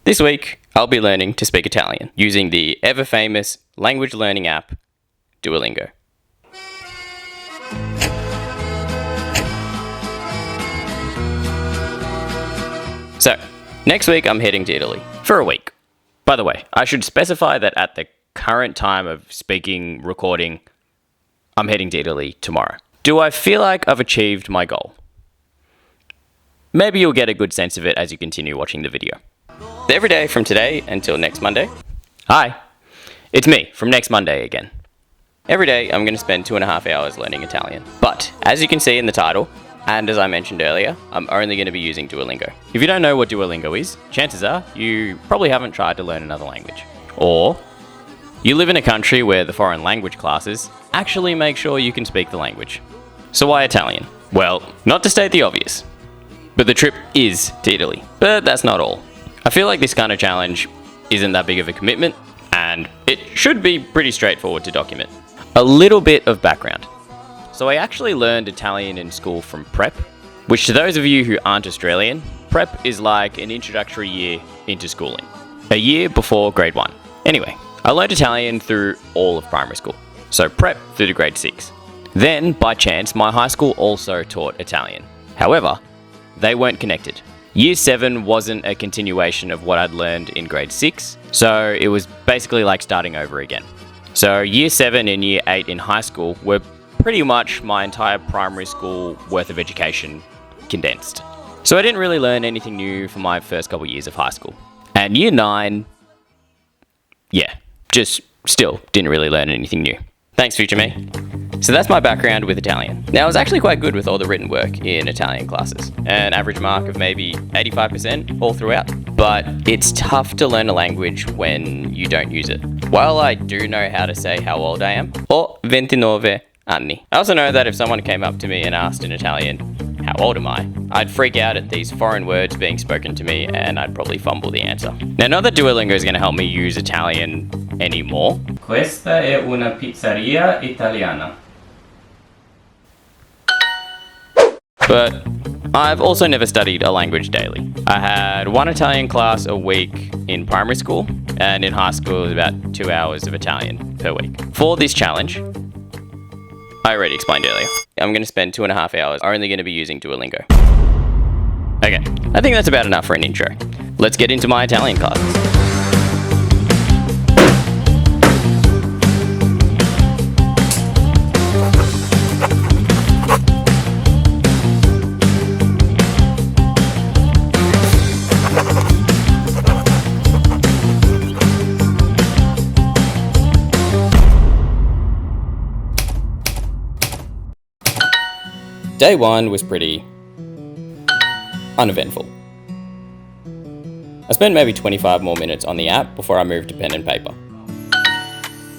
This week, I'll be learning to speak Italian using the ever-famous language learning app, Duolingo. So, next week I'm heading to Italy for a week. By the way, I should specify that at the current time of speaking, recording, I'm heading to Italy tomorrow. Do I feel like I've achieved my goal? Maybe you'll get a good sense of it as you continue watching the video. Every day from today until next Monday. Hi, it's me from next Monday again. Every day I'm going to spend 2.5 hours learning Italian. But as you can see in the title, and as I mentioned earlier, I'm only going to be using Duolingo. If you don't know what Duolingo is, chances are you probably haven't tried to learn another language. Or you live in a country where the foreign language classes actually make sure you can speak the language. So why Italian? Well, not to state the obvious, but the trip is to Italy. But that's not all. I feel like this kind of challenge isn't that big of a commitment, and it should be pretty straightforward to document. A little bit of background. So I actually learned Italian in school from prep, which to those of you who aren't Australian, prep is like an introductory year into schooling. A year before grade 1. Anyway, I learned Italian through all of primary school. So prep through to grade 6. Then, by chance, my high school also taught Italian. However, they weren't connected. Year 7 wasn't a continuation of what I'd learned in grade 6, so it was basically like starting over again. So year 7 and year 8 in high school were pretty much my entire primary school worth of education condensed. So I didn't really learn anything new for my first couple years of high school. And year 9, just still didn't really learn anything new. Thanks, future me. So that's my background with Italian. Now, I was actually quite good with all the written work in Italian classes, an average mark of maybe 85% all throughout. But it's tough to learn a language when you don't use it. While I do know how to say how old I am, ho 29 anni. I also know that if someone came up to me and asked in Italian, how old am I? I'd freak out at these foreign words being spoken to me and I'd probably fumble the answer. Now, not that Duolingo is going to help me use Italian anymore. Questa è una pizzeria italiana. But I've also never studied a language daily. I had one Italian class a week in primary school, and in high school it was about 2 hours of Italian per week. For this challenge, I already explained earlier, I'm going to spend 2.5 hours only going to be using Duolingo. Okay, I think that's about enough for an intro. Let's get into my Italian classes. Day 1 was pretty uneventful. I spent maybe 25 more minutes on the app before I moved to pen and paper.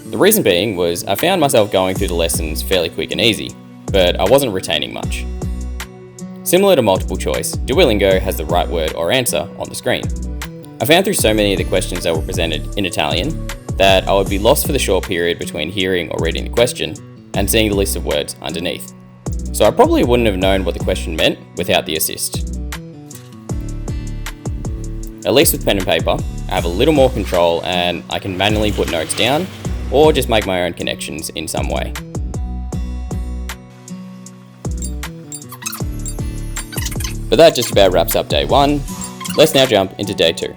The reason being was I found myself going through the lessons fairly quick and easy, but I wasn't retaining much. Similar to multiple choice, Duolingo has the right word or answer on the screen. I found through so many of the questions that were presented in Italian that I would be lost for the short period between hearing or reading the question and seeing the list of words underneath. So I probably wouldn't have known what the question meant without the assist. At least with pen and paper, I have a little more control and I can manually put notes down or just make my own connections in some way. But that just about wraps up day 1. Let's now jump into day 2.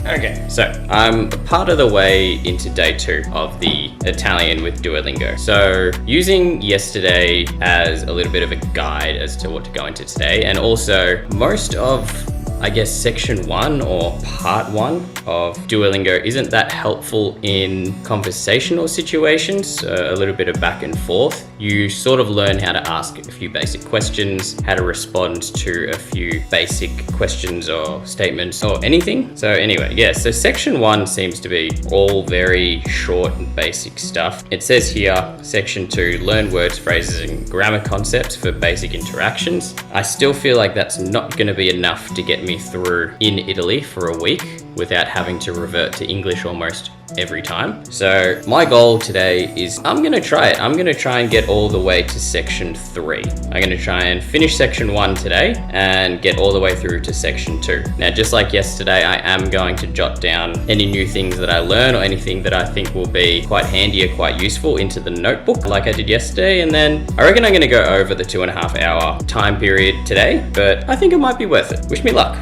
Okay, so I'm part of the way into day 2 of the Italian with Duolingo. So using yesterday as a little bit of a guide as to what to go into today, and also most of I guess section 1 or part 1 of Duolingo isn't that helpful in conversational situations, a little bit of back and forth. You sort of learn how to ask a few basic questions, how to respond to a few basic questions or statements or anything. So anyway, yeah, so section 1 seems to be all very short and basic stuff. It says here, section 2, learn words, phrases and grammar concepts for basic interactions. I still feel like that's not going to be enough to get me through in Italy for a week without having to revert to English almost every time. So my goal today is I'm going to try it. I'm going to try and get all the way to section 3. I'm going to try and finish section 1 today and get all the way through to section 2. Now, just like yesterday, I am going to jot down any new things that I learn or anything that I think will be quite handy or quite useful into the notebook like I did yesterday. And then I reckon I'm going to go over the 2.5 hour time period today, but I think it might be worth it. Wish me luck.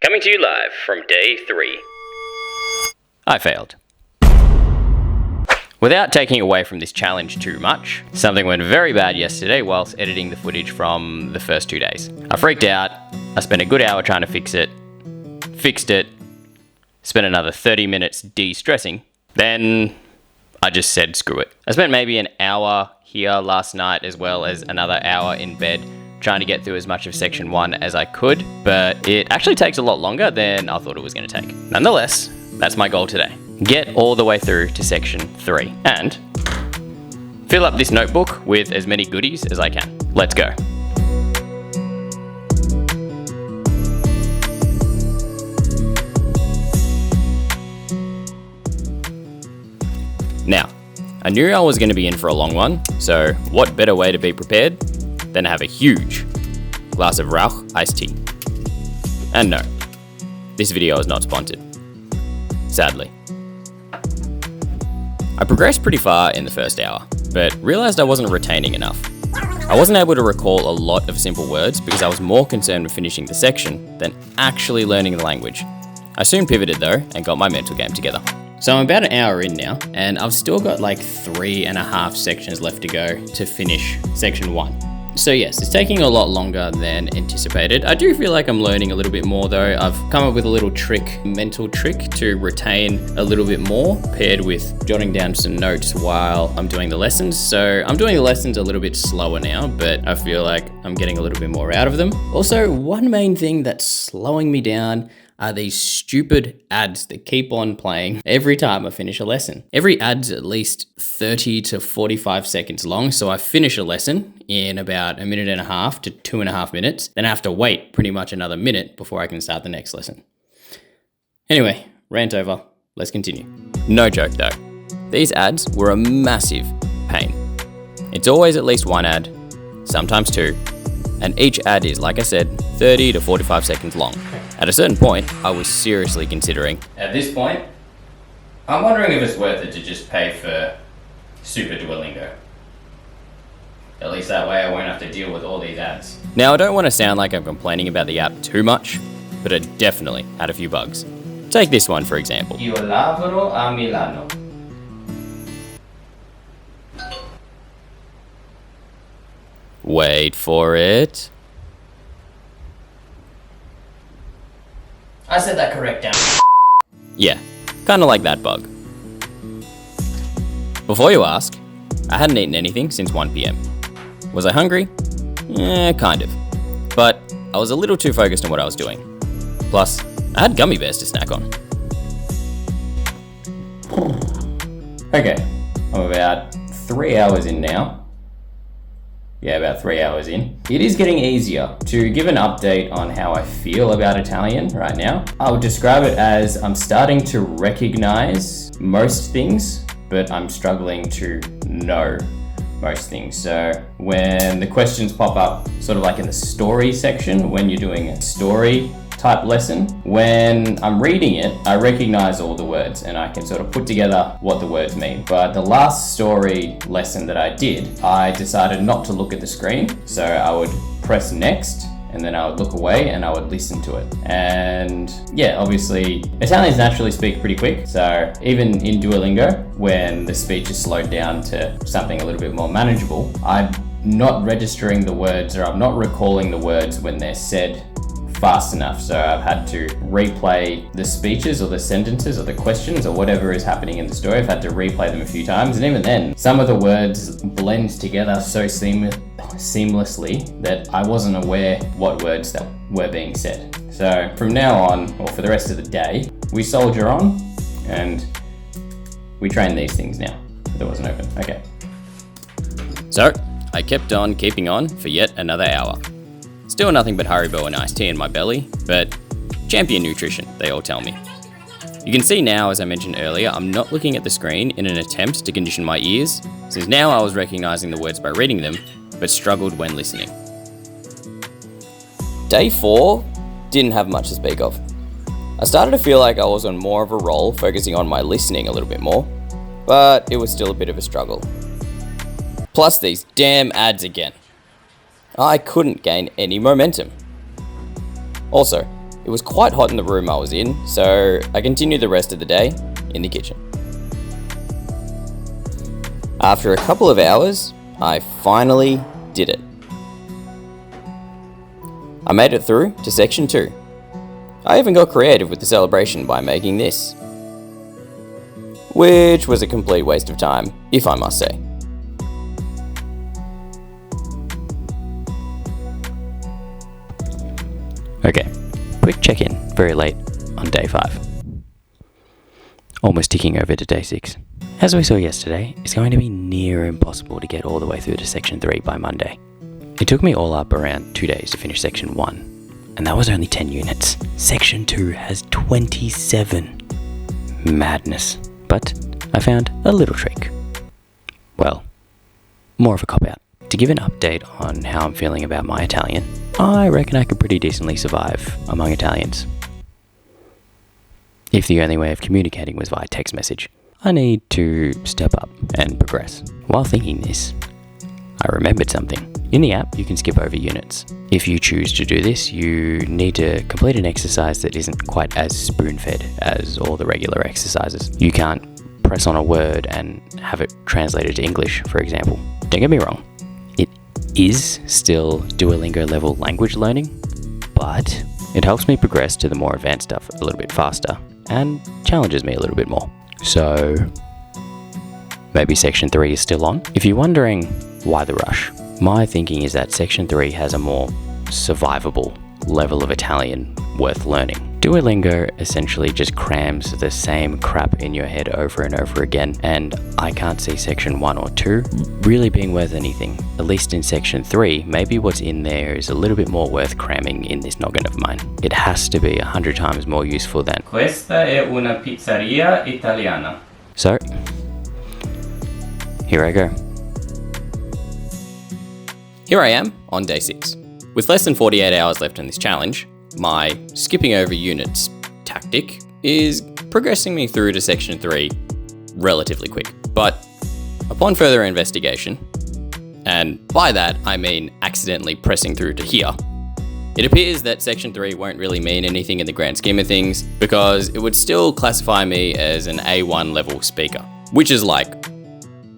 Coming to you live from day 3. I failed. Without taking away from this challenge too much, something went very bad yesterday whilst editing the footage from the first 2 days. I freaked out, I spent a good hour trying to fix it, fixed it, spent another 30 minutes de-stressing, then I just said screw it. I spent maybe an hour here last night as well as another hour in bed trying to get through as much of section 1 as I could, but it actually takes a lot longer than I thought it was going to take. Nonetheless, that's my goal today. Get all the way through to section 3 and fill up this notebook with as many goodies as I can. Let's go. Now, I knew I was going to be in for a long one, so what better way to be prepared than have a huge glass of Rauch iced tea. And no, this video is not sponsored, sadly. I progressed pretty far in the first hour, but realized I wasn't retaining enough. I wasn't able to recall a lot of simple words because I was more concerned with finishing the section than actually learning the language. I soon pivoted though and got my mental game together. So I'm about an hour in now, and I've still got like 3.5 sections left to go to finish section 1. So yes, it's taking a lot longer than anticipated. I do feel like I'm learning a little bit more though. I've come up with a little mental trick to retain a little bit more, paired with jotting down some notes while I'm doing the lessons. So I'm doing the lessons a little bit slower now, but I feel like I'm getting a little bit more out of them. Also, one main thing that's slowing me down are these stupid ads that keep on playing every time I finish a lesson. Every ad's at least 30 to 45 seconds long, so I finish a lesson in about 1.5 to 2.5 minutes, then I have to wait pretty much another minute before I can start the next lesson. Anyway, rant over, let's continue. No joke though, these ads were a massive pain. It's always at least one ad, sometimes 2, and each ad is, like I said, 30 to 45 seconds long. At a certain point, I was seriously considering. At this point, I'm wondering if it's worth it to just pay for Super Duolingo. At least that way I won't have to deal with all these ads. Now, I don't want to sound like I'm complaining about the app too much, but it definitely had a few bugs. Take this one for example. Io lavoro a Milano. Wait for it. I said that correct down. Yeah, kinda like that bug. Before you ask, I hadn't eaten anything since 1 PM. Was I hungry? Kind of. But I was a little too focused on what I was doing. Plus, I had gummy bears to snack on. Okay, I'm about 3 hours in now. Yeah, about 3 hours in. It is getting easier. To give an update on how I feel about Italian right now, I would describe it as I'm starting to recognize most things, but I'm struggling to know most things. So when the questions pop up, sort of like in the story section, when you're doing a story type lesson, when I'm reading it, I recognize all the words and I can sort of put together what the words mean. But the last story lesson that I did, I decided not to look at the screen. So I would press next and then I would look away and I would listen to it. And yeah, obviously Italians naturally speak pretty quick. So even in Duolingo, when the speech is slowed down to something a little bit more manageable, I not registering the words, or I'm not recalling the words when they're said fast enough. So I've had to replay the speeches or the sentences or the questions or whatever is happening in the story. I've had to replay them a few times, and even then, some of the words blend together so seamlessly that I wasn't aware what words that were being said. So from now on, or for the rest of the day, we soldier on and we train these things now. That wasn't open. Okay. So I kept on keeping on for yet another hour. Still nothing but Haribo and iced tea in my belly, but champion nutrition, they all tell me. You can see now, as I mentioned earlier, I'm not looking at the screen in an attempt to condition my ears, since now I was recognizing the words by reading them, but struggled when listening. Day 4 didn't have much to speak of. I started to feel like I was on more of a roll, focusing on my listening a little bit more, but it was still a bit of a struggle. Plus these damn ads again. I couldn't gain any momentum. Also, it was quite hot in the room I was in, so I continued the rest of the day in the kitchen. After a couple of hours, I finally did it. I made it through to section 2. I even got creative with the celebration by making this, which was a complete waste of time, if I must say. Okay, quick check-in, very late on day 5. Almost ticking over to day 6. As we saw yesterday, it's going to be near impossible to get all the way through to section 3 by Monday. It took me all up around 2 days to finish section 1, and that was only 10 units. Section 2 has 27. Madness. But I found a little trick. Well, more of a cop-out. To give an update on how I'm feeling about my Italian, I reckon I could pretty decently survive among Italians. If the only way of communicating was via text message, I need to step up and progress. While thinking this, I remembered something. In the app, you can skip over units. If you choose to do this, you need to complete an exercise that isn't quite as spoon-fed as all the regular exercises. You can't press on a word and have it translated to English, for example. Don't get me wrong. It is still Duolingo level language learning, but it helps me progress to the more advanced stuff a little bit faster and challenges me a little bit more. So maybe section 3 is still on. If you're wondering why the rush, my thinking is that section 3 has a more survivable level of Italian worth learning. Duolingo essentially just crams the same crap in your head over and over again, and I can't see section 1 or 2 really being worth anything. At least in section 3, maybe what's in there is a little bit more worth cramming in this noggin of mine. It has to be 100 times more useful than "Questa è una pizzeria italiana." So, here I go. Here I am on day 6. With less than 48 hours left in this challenge, my skipping over units tactic is progressing me through to section 3 relatively quick. But upon further investigation, and by that I mean accidentally pressing through to here, it appears that section 3 won't really mean anything in the grand scheme of things, because it would still classify me as an A1 level speaker, which is like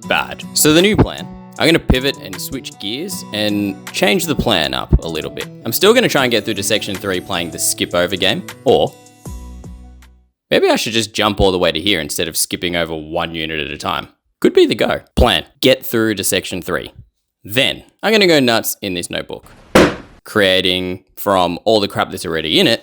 bad. So the new plan, I'm going to pivot and switch gears and change the plan up a little bit. I'm still going to try and get through to section 3 playing the skip over game, or maybe I should just jump all the way to here instead of skipping over one unit at a time. Could be the go. Plan, get through to section 3. Then I'm going to go nuts in this notebook, creating from all the crap that's already in it,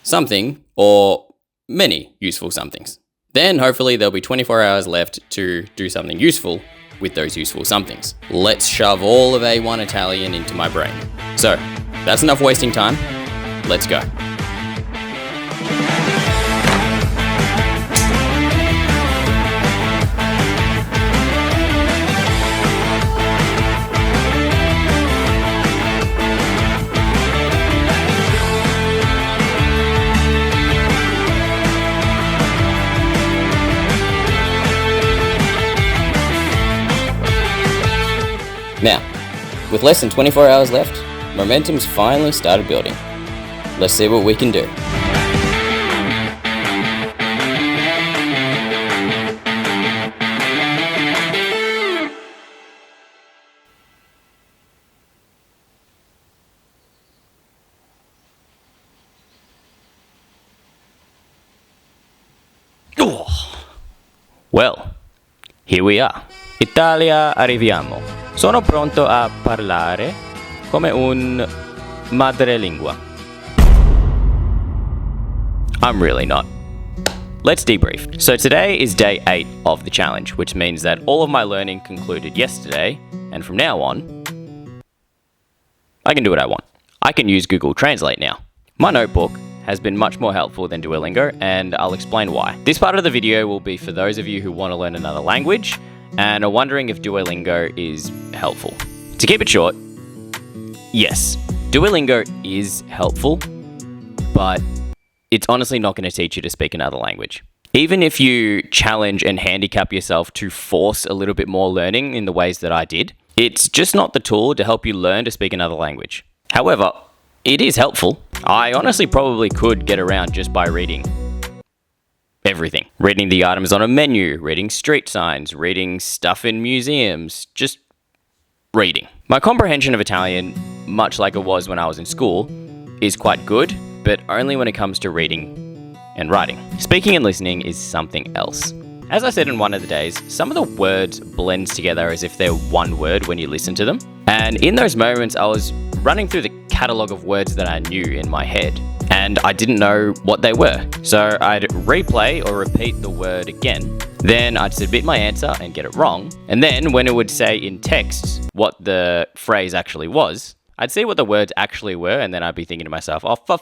something or many useful somethings. Then hopefully there'll be 24 hours left to do something useful with those useful somethings. Let's shove all of A1 Italian into my brain. So, that's enough wasting time. Let's go. Now, with less than 24 hours left, momentum's finally started building. Let's see what we can do. Well, here we are. Italia arriviamo. Sono pronto a parlare come un madrelingua. I'm really not. Let's debrief. So today is day 8 of the challenge, which means that all of my learning concluded yesterday, and from now on, I can do what I want. I can use Google Translate now. My notebook has been much more helpful than Duolingo, and I'll explain why. This part of the video will be for those of you who want to learn another language and are wondering if Duolingo is helpful. To keep it short, yes, Duolingo is helpful, but it's honestly not going to teach you to speak another language. Even if you challenge and handicap yourself to force a little bit more learning in the ways that I did, it's just not the tool to help you learn to speak another language. However, it is helpful. I honestly probably could get around just by reading everything. Reading the items on a menu, reading street signs, reading stuff in museums, just reading. My comprehension of Italian, much like it was when I was in school, is quite good, but only when it comes to reading and writing. Speaking and listening is something else. As I said in one of the days, some of the words blend together as if they're one word when you listen to them. And in those moments, I was running through the catalogue of words that I knew in my head, and I didn't know what they were. So I'd replay or repeat the word again. Then I'd submit my answer and get it wrong. And then when it would say in text what the phrase actually was, I'd see what the words actually were, and then I'd be thinking to myself, oh, for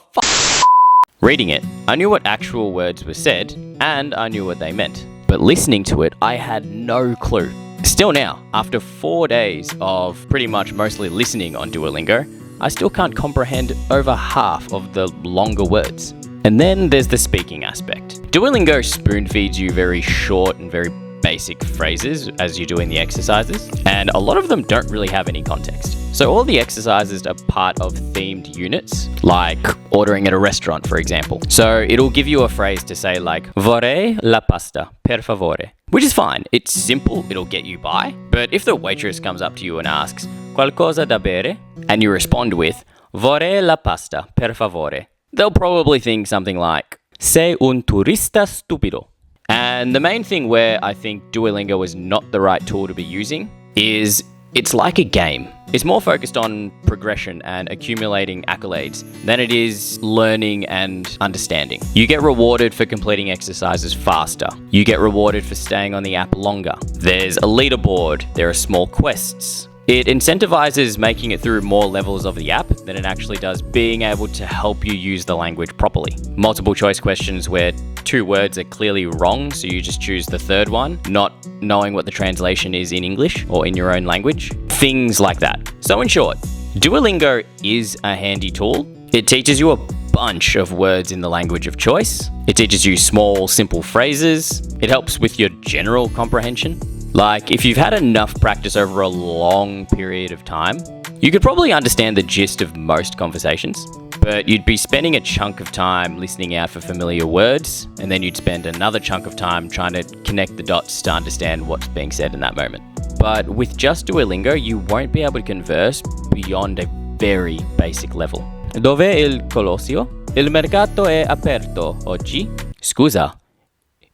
Reading it, I knew what actual words were said, and I knew what they meant. But listening to it, I had no clue. Still now, after 4 days of pretty much mostly listening on Duolingo, I still can't comprehend over half of the longer words. And then there's the speaking aspect. Duolingo spoon feeds you very short and very basic phrases as you're doing the exercises, and a lot of them don't really have any context. So all the exercises are part of themed units, like ordering at a restaurant, for example. So it'll give you a phrase to say like, vorrei la pasta, per favore, which is fine. It's simple, it'll get you by. But if the waitress comes up to you and asks, qualcosa da bere, and you respond with, vorrei la pasta, per favore, they'll probably think something like, sei un turista stupido. And the main thing where I think Duolingo is not the right tool to be using is it's like a game. It's more focused on progression and accumulating accolades than it is learning and understanding. You get rewarded for completing exercises faster. You get rewarded for staying on the app longer. There's a leaderboard. There are small quests. It incentivizes making it through more levels of the app than it actually does being able to help you use the language properly. Multiple choice questions where 2 words are clearly wrong, so you just choose the third one, not knowing what the translation is in English or in your own language. Things like that. So in short, Duolingo is a handy tool. It teaches you a bunch of words in the language of choice. It teaches you small, simple phrases. It helps with your general comprehension. Like, if you've had enough practice over a long period of time, you could probably understand the gist of most conversations, but you'd be spending a chunk of time listening out for familiar words, and then you'd spend another chunk of time trying to connect the dots to understand what's being said in that moment. But with just Duolingo, you won't be able to converse beyond a very basic level. Dov'è il Colosseo? Il mercato è aperto oggi. Scusa,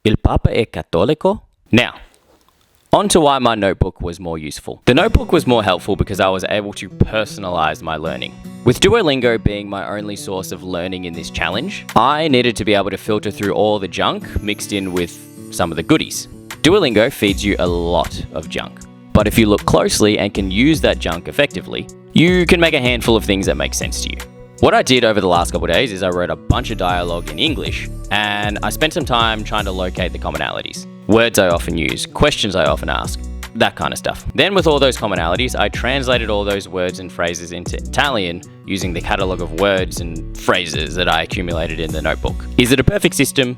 il Papa è cattolico? Now, on to why my notebook was more useful. The notebook was more helpful because I was able to personalize my learning. With Duolingo being my only source of learning in this challenge, I needed to be able to filter through all the junk mixed in with some of the goodies. Duolingo feeds you a lot of junk. But if you look closely and can use that junk effectively, you can make a handful of things that make sense to you. What I did over the last couple of days is I wrote a bunch of dialogue in English, and I spent some time trying to locate the commonalities. Words I often use, questions I often ask, that kind of stuff. Then with all those commonalities, I translated all those words and phrases into Italian using the catalogue of words and phrases that I accumulated in the notebook. Is it a perfect system?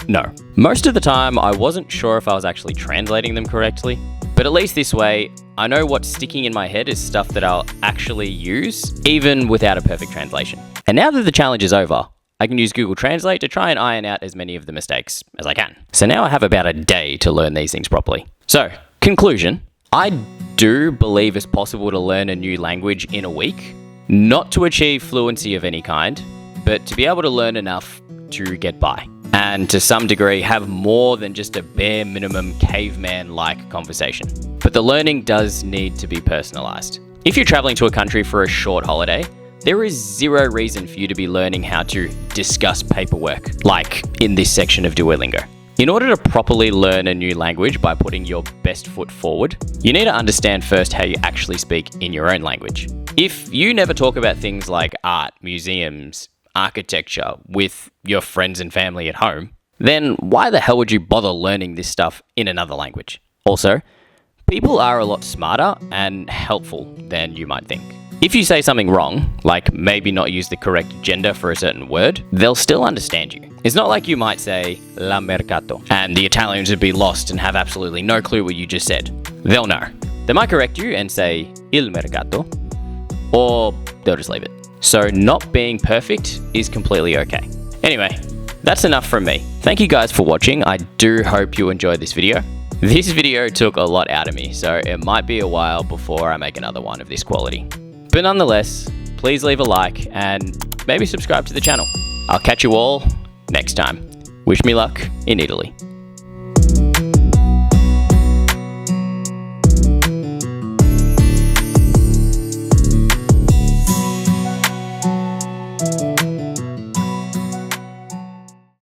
No. Most of the time, I wasn't sure if I was actually translating them correctly, but at least this way, I know what's sticking in my head is stuff that I'll actually use, even without a perfect translation. And now that the challenge is over, I can use Google Translate to try and iron out as many of the mistakes as I can. So now I have about a day to learn these things properly. So, conclusion, I do believe it's possible to learn a new language in a week, not to achieve fluency of any kind, but to be able to learn enough to get by. and to some degree have more than just a bare minimum caveman-like conversation. But the learning does need to be personalized. If you're traveling to a country for a short holiday, there is zero reason for you to be learning how to discuss paperwork, like in this section of Duolingo. In order to properly learn a new language by putting your best foot forward, you need to understand first how you actually speak in your own language. If you never talk about things like art, museums, architecture with your friends and family at home, then why the hell would you bother learning this stuff in another language? Also, people are a lot smarter and helpful than you might think. If you say something wrong, like maybe not use the correct gender for a certain word, they'll still understand you. It's not like you might say la mercato and the Italians would be lost and have absolutely no clue what you just said. They'll know. They might correct you and say il mercato, or they'll just leave it. So not being perfect is completely okay. Anyway, that's enough from me. Thank you guys for watching. I do hope you enjoyed this video. This video took a lot out of me, so it might be a while before I make another one of this quality. But nonetheless, please leave a like and maybe subscribe to the channel. I'll catch you all next time. Wish me luck in Italy.